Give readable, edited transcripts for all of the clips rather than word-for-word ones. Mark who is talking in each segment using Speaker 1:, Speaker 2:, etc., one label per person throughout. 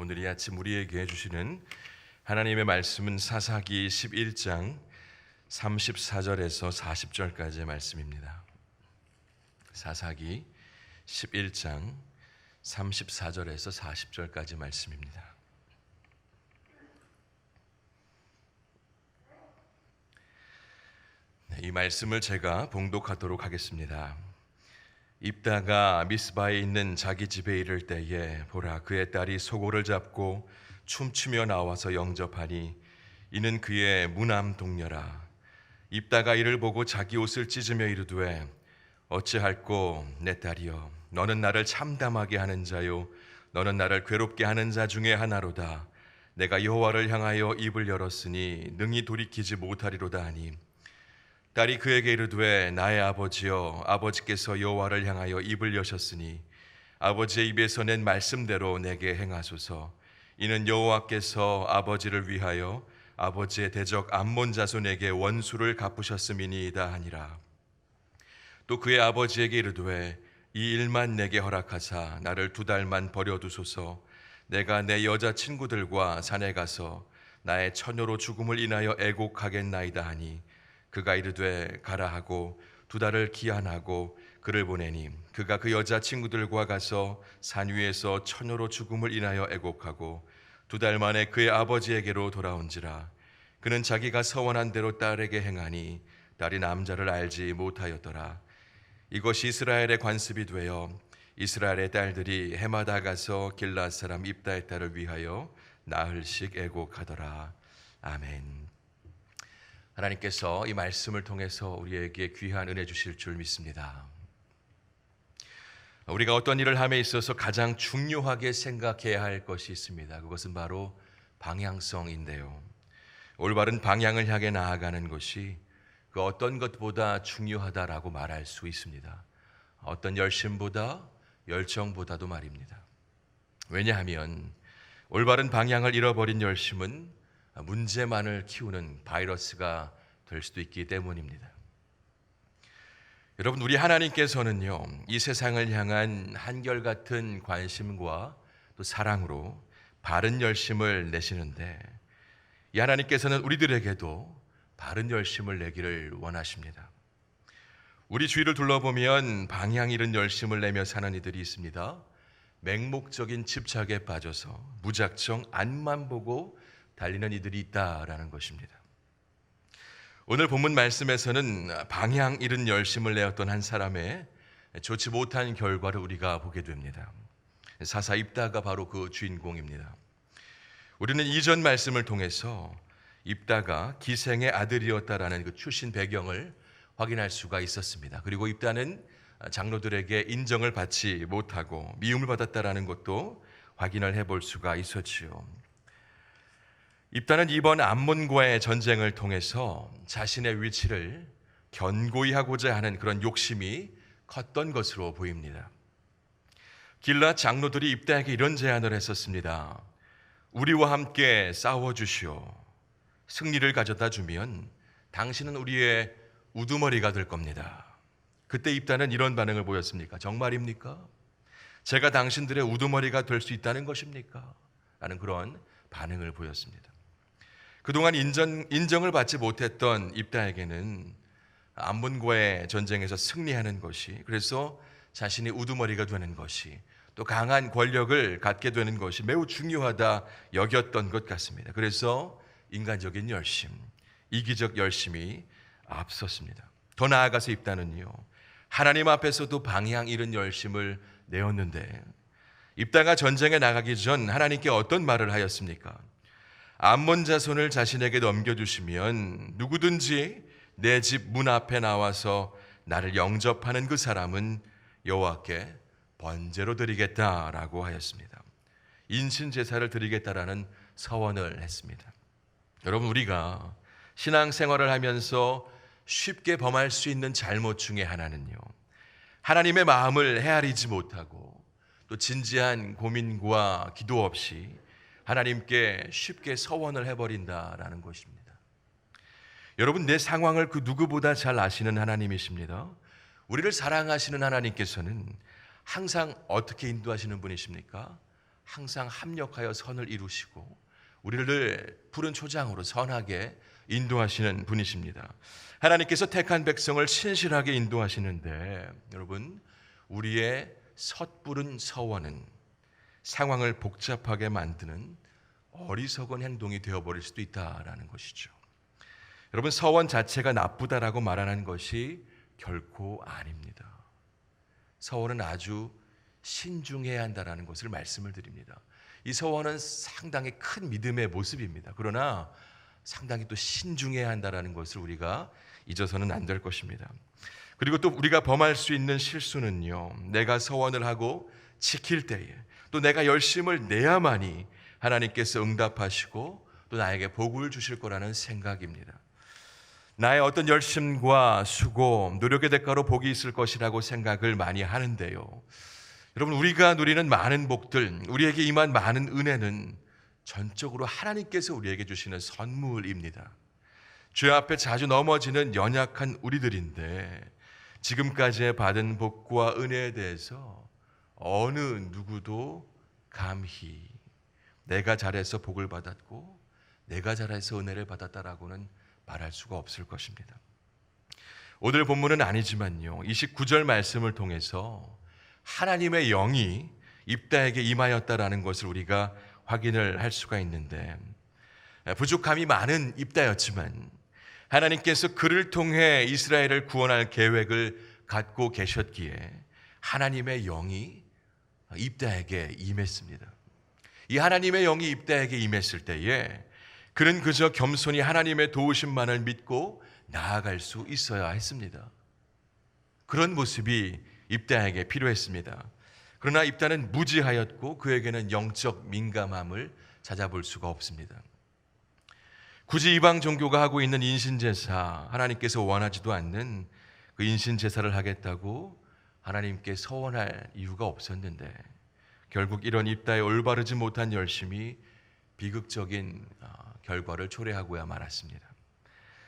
Speaker 1: 오늘 이 아침 우리에게 주시는 하나님의 말씀은 사사기 11장 34절에서 40절까지의 말씀입니다. 사사기 11장 34절에서 40절까지 말씀입니다. 이 말씀을 제가 봉독하도록 하겠습니다. 입다가 미스바에 있는 자기 집에 이를 때에 보라, 그의 딸이 소고를 잡고 춤추며 나와서 영접하니 이는 그의 무남 동료라. 입다가 이를 보고 자기 옷을 찢으며 이르되 어찌할꼬 내 딸이여, 너는 나를 참담하게 하는 자요 너는 나를 괴롭게 하는 자 중에 하나로다. 내가 여호와를 향하여 입을 열었으니 능히 돌이키지 못하리로다 하니 딸이 그에게 이르되 나의 아버지여, 아버지께서 여호와를 향하여 입을 여셨으니 아버지의 입에서 낸 말씀대로 내게 행하소서. 이는 여호와께서 아버지를 위하여 아버지의 대적 암몬 자손에게 원수를 갚으셨음이니이다 하니라. 또 그의 아버지에게 이르되 이 일만 내게 허락하사 나를 2달만 버려두소서. 내가 내 여자 친구들과 산에 가서 나의 처녀로 죽음을 인하여 애곡하겠나이다 하니 그가 이르되 가라 하고 2달을 기한하고 그를 보내니 그가 그 여자 친구들과 가서 산 위에서 처녀로 죽음을 인하여 애곡하고 2달 만에 그의 아버지에게로 돌아온지라. 그는 자기가 서원한 대로 딸에게 행하니 딸이 남자를 알지 못하였더라. 이것이 이스라엘의 관습이 되어 이스라엘의 딸들이 해마다 가서 길앗 사람 입다의 딸을 위하여 나흘씩 애곡하더라. 아멘. 하나님께서 이 말씀을 통해서 우리에게 귀한 은혜 주실 줄 믿습니다. 우리가 어떤 일을 함에 있어서 가장 중요하게 생각해야 할 것이 있습니다. 그것은 바로 방향성인데요. 올바른 방향을 향해 나아가는 것이 그 어떤 것보다 중요하다라고 말할 수 있습니다. 어떤 열심보다 열정보다도 말입니다. 왜냐하면 올바른 방향을 잃어버린 열심은 문제만을 키우는 바이러스가 될 수도 있기 때문입니다. 여러분, 우리 하나님께서는요, 이 세상을 향한 한결같은 관심과 또 사랑으로 바른 열심을 내시는데, 이 하나님께서는 우리들에게도 바른 열심을 내기를 원하십니다. 우리 주위를 둘러보면 방향 잃은 열심을 내며 사는 이들이 있습니다. 맹목적인 집착에 빠져서 무작정 앞만 보고 달리는 이들이 있다라는 것입니다. 오늘 본문 말씀에서는 방향 잃은 열심을 내었던 한 사람의 좋지 못한 결과를 우리가 보게 됩니다. 사사 입다가 바로 그 주인공입니다. 우리는 이전 말씀을 통해서 입다가 기생의 아들이었다라는 그 출신 배경을 확인할 수가 있었습니다. 그리고 입다는 장로들에게 인정을 받지 못하고 미움을 받았다라는 것도 확인을 해볼 수가 있었지요. 입다는 이번 암몬과의 전쟁을 통해서 자신의 위치를 견고히 하고자 하는 그런 욕심이 컸던 것으로 보입니다. 길앗 장로들이 입다에게 이런 제안을 했었습니다. 우리와 함께 싸워주시오. 승리를 가져다 주면 당신은 우리의 우두머리가 될 겁니다. 그때 입다는 이런 반응을 보였습니까? 정말입니까? 제가 당신들의 우두머리가 될 수 있다는 것입니까? 라는 그런 반응을 보였습니다. 그동안 인정을 받지 못했던 입다에게는 암몬과의 전쟁에서 승리하는 것이, 그래서 자신이 우두머리가 되는 것이, 또 강한 권력을 갖게 되는 것이 매우 중요하다 여겼던 것 같습니다. 그래서 인간적인 열심, 이기적 열심이 앞섰습니다. 더 나아가서 입다는요, 하나님 앞에서도 방향 잃은 열심을 내었는데, 입다가 전쟁에 나가기 전 하나님께 어떤 말을 하였습니까? 암몬 자손을 자신에게 넘겨주시면 누구든지 내 집 문 앞에 나와서 나를 영접하는 그 사람은 여호와께 번제로 드리겠다라고 하였습니다. 인신제사를 드리겠다라는 서원을 했습니다. 여러분, 우리가 신앙생활을 하면서 쉽게 범할 수 있는 잘못 중에 하나는요, 하나님의 마음을 헤아리지 못하고 또 진지한 고민과 기도 없이 하나님께 쉽게 서원을 해버린다라는 것입니다. 여러분, 내 상황을 그 누구보다 잘 아시는 하나님이십니다. 우리를 사랑하시는 하나님께서는 항상 어떻게 인도하시는 분이십니까? 항상 합력하여 선을 이루시고 우리를 푸른 초장으로 선하게 인도하시는 분이십니다. 하나님께서 택한 백성을 신실하게 인도하시는데 여러분, 우리의 섣부른 서원은 상황을 복잡하게 만드는 어리석은 행동이 되어버릴 수도 있다라는 것이죠. 여러분, 서원 자체가 나쁘다라고 말하는 것이 결코 아닙니다. 서원은 아주 신중해야 한다라는 것을 말씀을 드립니다. 이 서원은 상당히 큰 믿음의 모습입니다. 그러나 상당히 또 신중해야 한다라는 것을 우리가 잊어서는 안 될 것입니다. 그리고 또 우리가 범할 수 있는 실수는요, 내가 서원을 하고 지킬 때에 또 내가 열심을 내야만이 하나님께서 응답하시고 또 나에게 복을 주실 거라는 생각입니다. 나의 어떤 열심과 수고, 노력의 대가로 복이 있을 것이라고 생각을 많이 하는데요, 여러분, 우리가 누리는 많은 복들, 우리에게 임한 많은 은혜는 전적으로 하나님께서 우리에게 주시는 선물입니다. 죄 앞에 자주 넘어지는 연약한 우리들인데 지금까지 받은 복과 은혜에 대해서 어느 누구도 감히 내가 잘해서 복을 받았고 내가 잘해서 은혜를 받았다라고는 말할 수가 없을 것입니다. 오늘 본문은 아니지만요, 29절 말씀을 통해서 하나님의 영이 입다에게 임하였다라는 것을 우리가 확인을 할 수가 있는데, 부족함이 많은 입다였지만 하나님께서 그를 통해 이스라엘을 구원할 계획을 갖고 계셨기에 하나님의 영이 입다에게 임했습니다. 이 하나님의 영이 입다에게 임했을 때에 그는 그저 겸손히 하나님의 도우심만을 믿고 나아갈 수 있어야 했습니다. 그런 모습이 입다에게 필요했습니다. 그러나 입다는 무지하였고 그에게는 영적 민감함을 찾아볼 수가 없습니다. 굳이 이방 종교가 하고 있는 인신제사, 하나님께서 원하지도 않는 그 인신제사를 하겠다고 하나님께 서원할 이유가 없었는데 결국 이런 입다의 올바르지 못한 열심이 비극적인 결과를 초래하고야 말았습니다.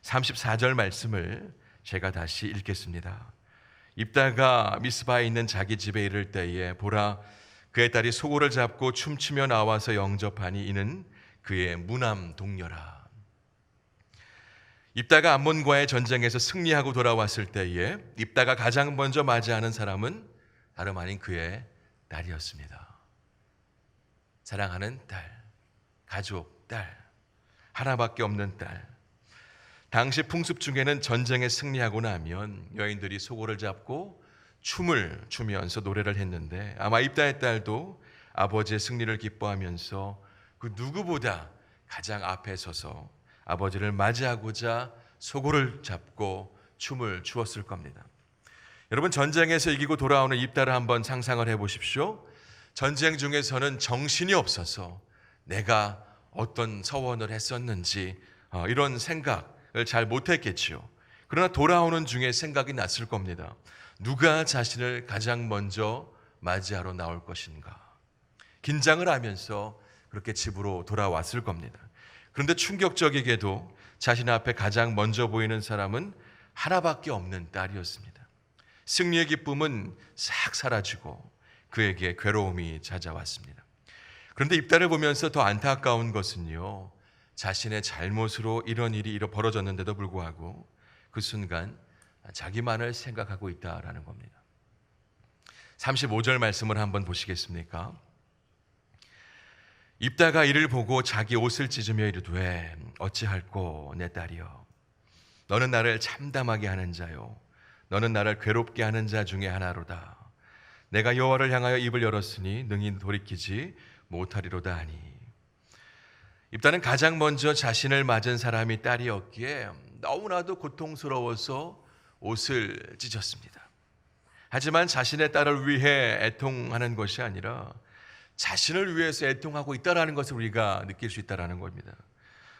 Speaker 1: 34절 말씀을 제가 다시 읽겠습니다. 입다가 미스바에 있는 자기 집에 이를 때에 보라, 그의 딸이 소고를 잡고 춤추며 나와서 영접하니 이는 그의 무남 동료라. 입다가 암몬과의 전쟁에서 승리하고 돌아왔을 때에 입다가 가장 먼저 맞이하는 사람은 다름 아닌 그의 딸이었습니다. 사랑하는 딸, 가족, 딸, 하나밖에 없는 딸. 당시 풍습 중에는 전쟁에 승리하고 나면 여인들이 소고를 잡고 춤을 추면서 노래를 했는데 아마 입다의 딸도 아버지의 승리를 기뻐하면서 그 누구보다 가장 앞에 서서 아버지를 맞이하고자 소고를 잡고 춤을 추었을 겁니다. 여러분, 전쟁에서 이기고 돌아오는 입다를 한번 상상을 해보십시오. 전쟁 중에서는 정신이 없어서 내가 어떤 서원을 했었는지 이런 생각을 잘 못했겠지요. 그러나 돌아오는 중에 생각이 났을 겁니다. 누가 자신을 가장 먼저 맞이하러 나올 것인가. 긴장을 하면서 그렇게 집으로 돌아왔을 겁니다. 그런데 충격적이게도 자신 앞에 가장 먼저 보이는 사람은 하나밖에 없는 딸이었습니다. 승리의 기쁨은 싹 사라지고 그에게 괴로움이 찾아왔습니다. 그런데 입다를 보면서 더 안타까운 것은요, 자신의 잘못으로 이런 일이 벌어졌는데도 불구하고 그 순간 자기만을 생각하고 있다라는 겁니다. 35절 말씀을 한번 보시겠습니까? 입다가 이를 보고 자기 옷을 찢으며 이르되 어찌할꼬 내 딸이여, 너는 나를 참담하게 하는 자요 너는 나를 괴롭게 하는 자 중에 하나로다. 내가 여호와를 향하여 입을 열었으니 능히 돌이키지 못하리로다 하니. 입다는 가장 먼저 자신을 맞은 사람이 딸이었기에 너무나도 고통스러워서 옷을 찢었습니다. 하지만 자신의 딸을 위해 애통하는 것이 아니라 자신을 위해서 애통하고 있다는 것을 우리가 느낄 수 있다는 겁니다.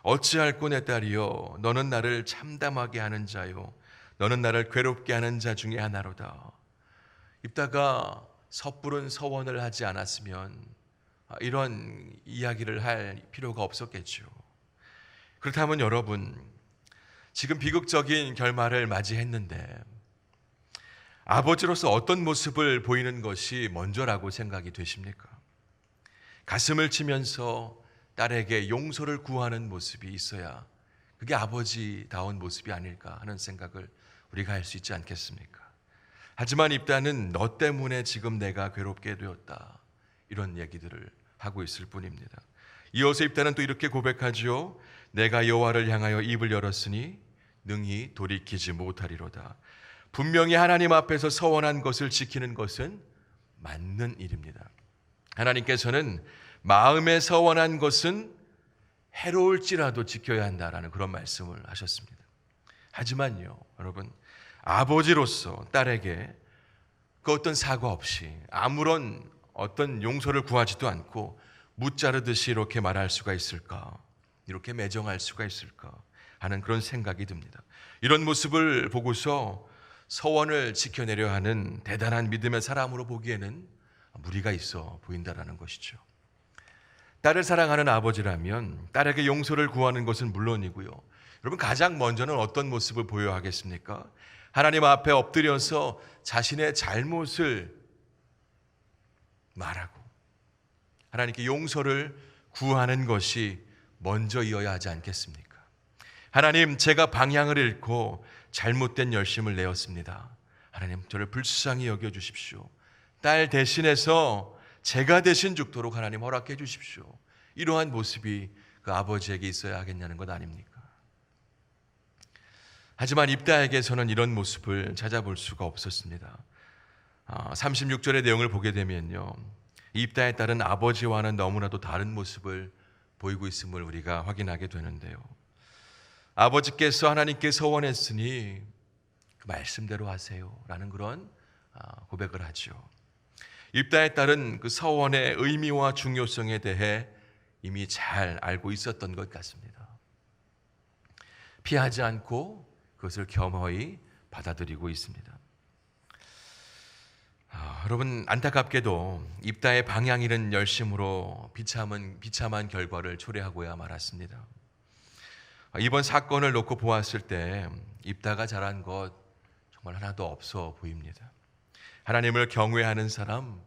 Speaker 1: 어찌할꼬 내 딸이여, 너는 나를 참담하게 하는 자요 너는 나를 괴롭게 하는 자 중에 하나로다. 입다가 섣부른 서원을 하지 않았으면 이런 이야기를 할 필요가 없었겠죠. 그렇다면 여러분, 지금 비극적인 결말을 맞이했는데 아버지로서 어떤 모습을 보이는 것이 먼저라고 생각이 되십니까? 가슴을 치면서 딸에게 용서를 구하는 모습이 있어야 그게 아버지다운 모습이 아닐까 하는 생각을 우리가 할 수 있지 않겠습니까? 하지만 입다는 너 때문에 지금 내가 괴롭게 되었다, 이런 얘기들을 하고 있을 뿐입니다. 이어서 입다는 또 이렇게 고백하지요. 내가 여호와를 향하여 입을 열었으니 능히 돌이키지 못하리로다. 분명히 하나님 앞에서 서원한 것을 지키는 것은 맞는 일입니다. 하나님께서는 마음에 서원한 것은 해로울지라도 지켜야 한다라는 그런 말씀을 하셨습니다. 하지만요, 여러분, 아버지로서 딸에게 그 어떤 사과 없이 아무런 어떤 용서를 구하지도 않고 무자르듯이 이렇게 말할 수가 있을까? 이렇게 매정할 수가 있을까? 하는 그런 생각이 듭니다. 이런 모습을 보고서 서원을 지켜내려 하는 대단한 믿음의 사람으로 보기에는 무리가 있어 보인다라는 것이죠. 딸을 사랑하는 아버지라면 딸에게 용서를 구하는 것은 물론이고요. 여러분, 가장 먼저는 어떤 모습을 보여야 하겠습니까? 하나님 앞에 엎드려서 자신의 잘못을 말하고 하나님께 용서를 구하는 것이 먼저이어야 하지 않겠습니까? 하나님, 제가 방향을 잃고 잘못된 열심을 내었습니다. 하나님, 저를 불쌍히 여겨주십시오. 딸 대신해서 제가 대신 죽도록 하나님 허락해 주십시오. 이러한 모습이 그 아버지에게 있어야 하겠냐는 것 아닙니까? 하지만 입다에게서는 이런 모습을 찾아볼 수가 없었습니다. 36절의 내용을 보게 되면요, 입다의 딸은 아버지와는 너무나도 다른 모습을 보이고 있음을 우리가 확인하게 되는데요. 아버지께서 하나님께 서원했으니 그 말씀대로 하세요 라는 그런 고백을 하죠. 입다의 딸은 그 서원의 의미와 중요성에 대해 이미 잘 알고 있었던 것 같습니다. 피하지 않고 그것을 겸허히 받아들이고 있습니다. 여러분, 안타깝게도 입다의 방향 잃은 열심으로 비참한 결과를 초래하고야 말았습니다. 이번 사건을 놓고 보았을 때 입다가 잘한 것 정말 하나도 없어 보입니다. 하나님을 경외하는 사람,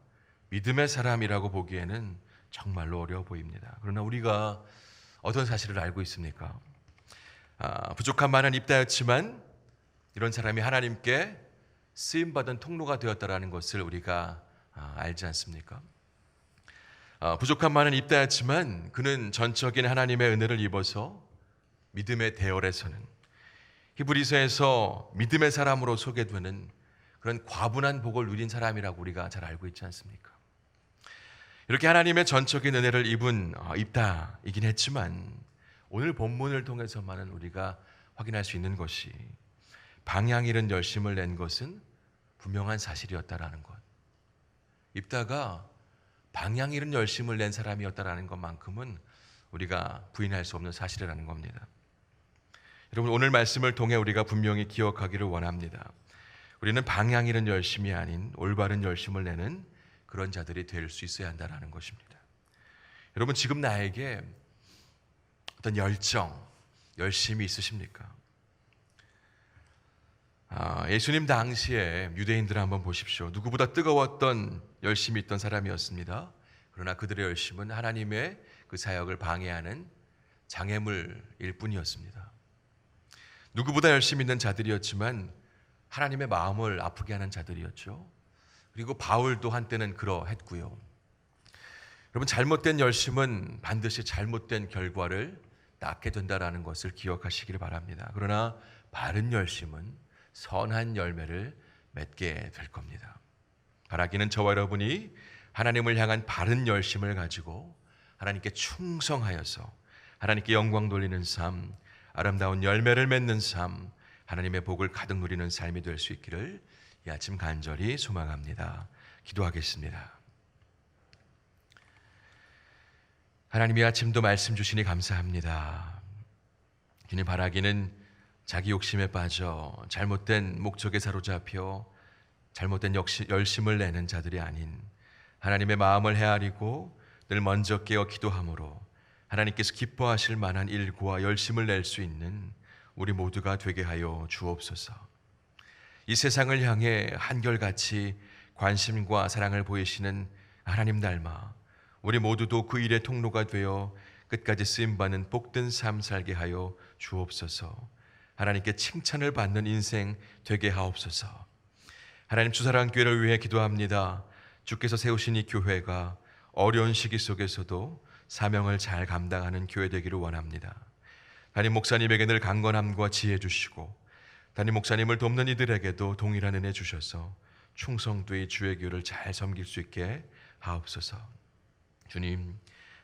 Speaker 1: 믿음의 사람이라고 보기에는 정말로 어려워 보입니다. 그러나 우리가 어떤 사실을 알고 있습니까? 부족한 많은 입다였지만 이런 사람이 하나님께 쓰임받은 통로가 되었다라는 것을 우리가 알지 않습니까? 부족한 많은 입다였지만 그는 전적인 하나님의 은혜를 입어서 믿음의 대열에 서는, 히브리서에서 믿음의 사람으로 소개되는 그런 과분한 복을 누린 사람이라고 우리가 잘 알고 있지 않습니까? 이렇게 하나님의 전적인 은혜를 입은 입다이긴 했지만 오늘 본문을 통해서만은 우리가 확인할 수 있는 것이 방향 잃은 열심을 낸 것은 분명한 사실이었다라는 것. 입다가 방향 잃은 열심을 낸 사람이었다라는 것만큼은 우리가 부인할 수 없는 사실이라는 겁니다. 여러분, 오늘 말씀을 통해 우리가 분명히 기억하기를 원합니다. 우리는 방향 잃은 열심이 아닌 올바른 열심을 내는 그런 자들이 될 수 있어야 한다는 것입니다. 여러분, 지금 나에게 어떤 열심이 있으십니까? 예수님 당시에 유대인들을 한번 보십시오. 누구보다 뜨거웠던 열심이 있던 사람이었습니다. 그러나 그들의 열심은 하나님의 그 사역을 방해하는 장애물일 뿐이었습니다. 누구보다 열심히 있는 자들이었지만 하나님의 마음을 아프게 하는 자들이었죠. 그리고 바울도 한때는 그러했고요. 여러분, 잘못된 열심은 반드시 잘못된 결과를 낳게 된다는 것을 기억하시기를 바랍니다. 그러나 바른 열심은 선한 열매를 맺게 될 겁니다. 바라기는 저와 여러분이 하나님을 향한 바른 열심을 가지고 하나님께 충성하여서 하나님께 영광 돌리는 삶, 아름다운 열매를 맺는 삶, 하나님의 복을 가득 누리는 삶이 될 수 있기를 이 아침 간절히 소망합니다. 기도하겠습니다. 하나님이 아침도 말씀 주시니 감사합니다. 주님, 바라기는 자기 욕심에 빠져 잘못된 목적에 사로잡혀 잘못된 열심을 내는 자들이 아닌 하나님의 마음을 헤아리고 늘 먼저 깨어 기도함으로 하나님께서 기뻐하실 만한 일과 열심을 낼 수 있는 우리 모두가 되게 하여 주옵소서. 이 세상을 향해 한결같이 관심과 사랑을 보이시는 하나님 닮아 우리 모두도 그 일의 통로가 되어 끝까지 쓰임받는 복된 삶 살게 하여 주옵소서. 하나님께 칭찬을 받는 인생 되게 하옵소서. 하나님, 주사랑교회를 위해 기도합니다. 주께서 세우신 이 교회가 어려운 시기 속에서도 사명을 잘 감당하는 교회 되기를 원합니다. 담임 목사님에게 늘 강건함과 지혜 주시고, 담임 목사님을 돕는 이들에게도 동일한 은혜 주셔서 충성되이 주의 교회를 잘 섬길 수 있게 하옵소서. 주님,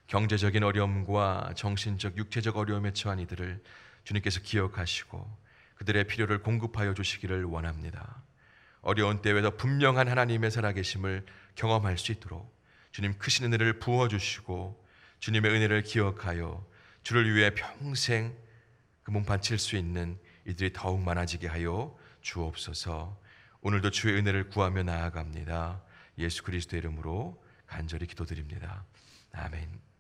Speaker 1: 경제적인 어려움과 정신적, 육체적 어려움에 처한 이들을 주님께서 기억하시고 그들의 필요를 공급하여 주시기를 원합니다. 어려운 때에도 분명한 하나님의 살아계심을 경험할 수 있도록 주님 크신 은혜를 부어주시고, 주님의 은혜를 기억하여 주를 위해 평생 그 몸 바칠 수 있는 이들이 더욱 많아지게 하여 주옵소서. 오늘도 주의 은혜를 구하며 나아갑니다. 예수 그리스도의 이름으로 간절히 기도드립니다. 아멘.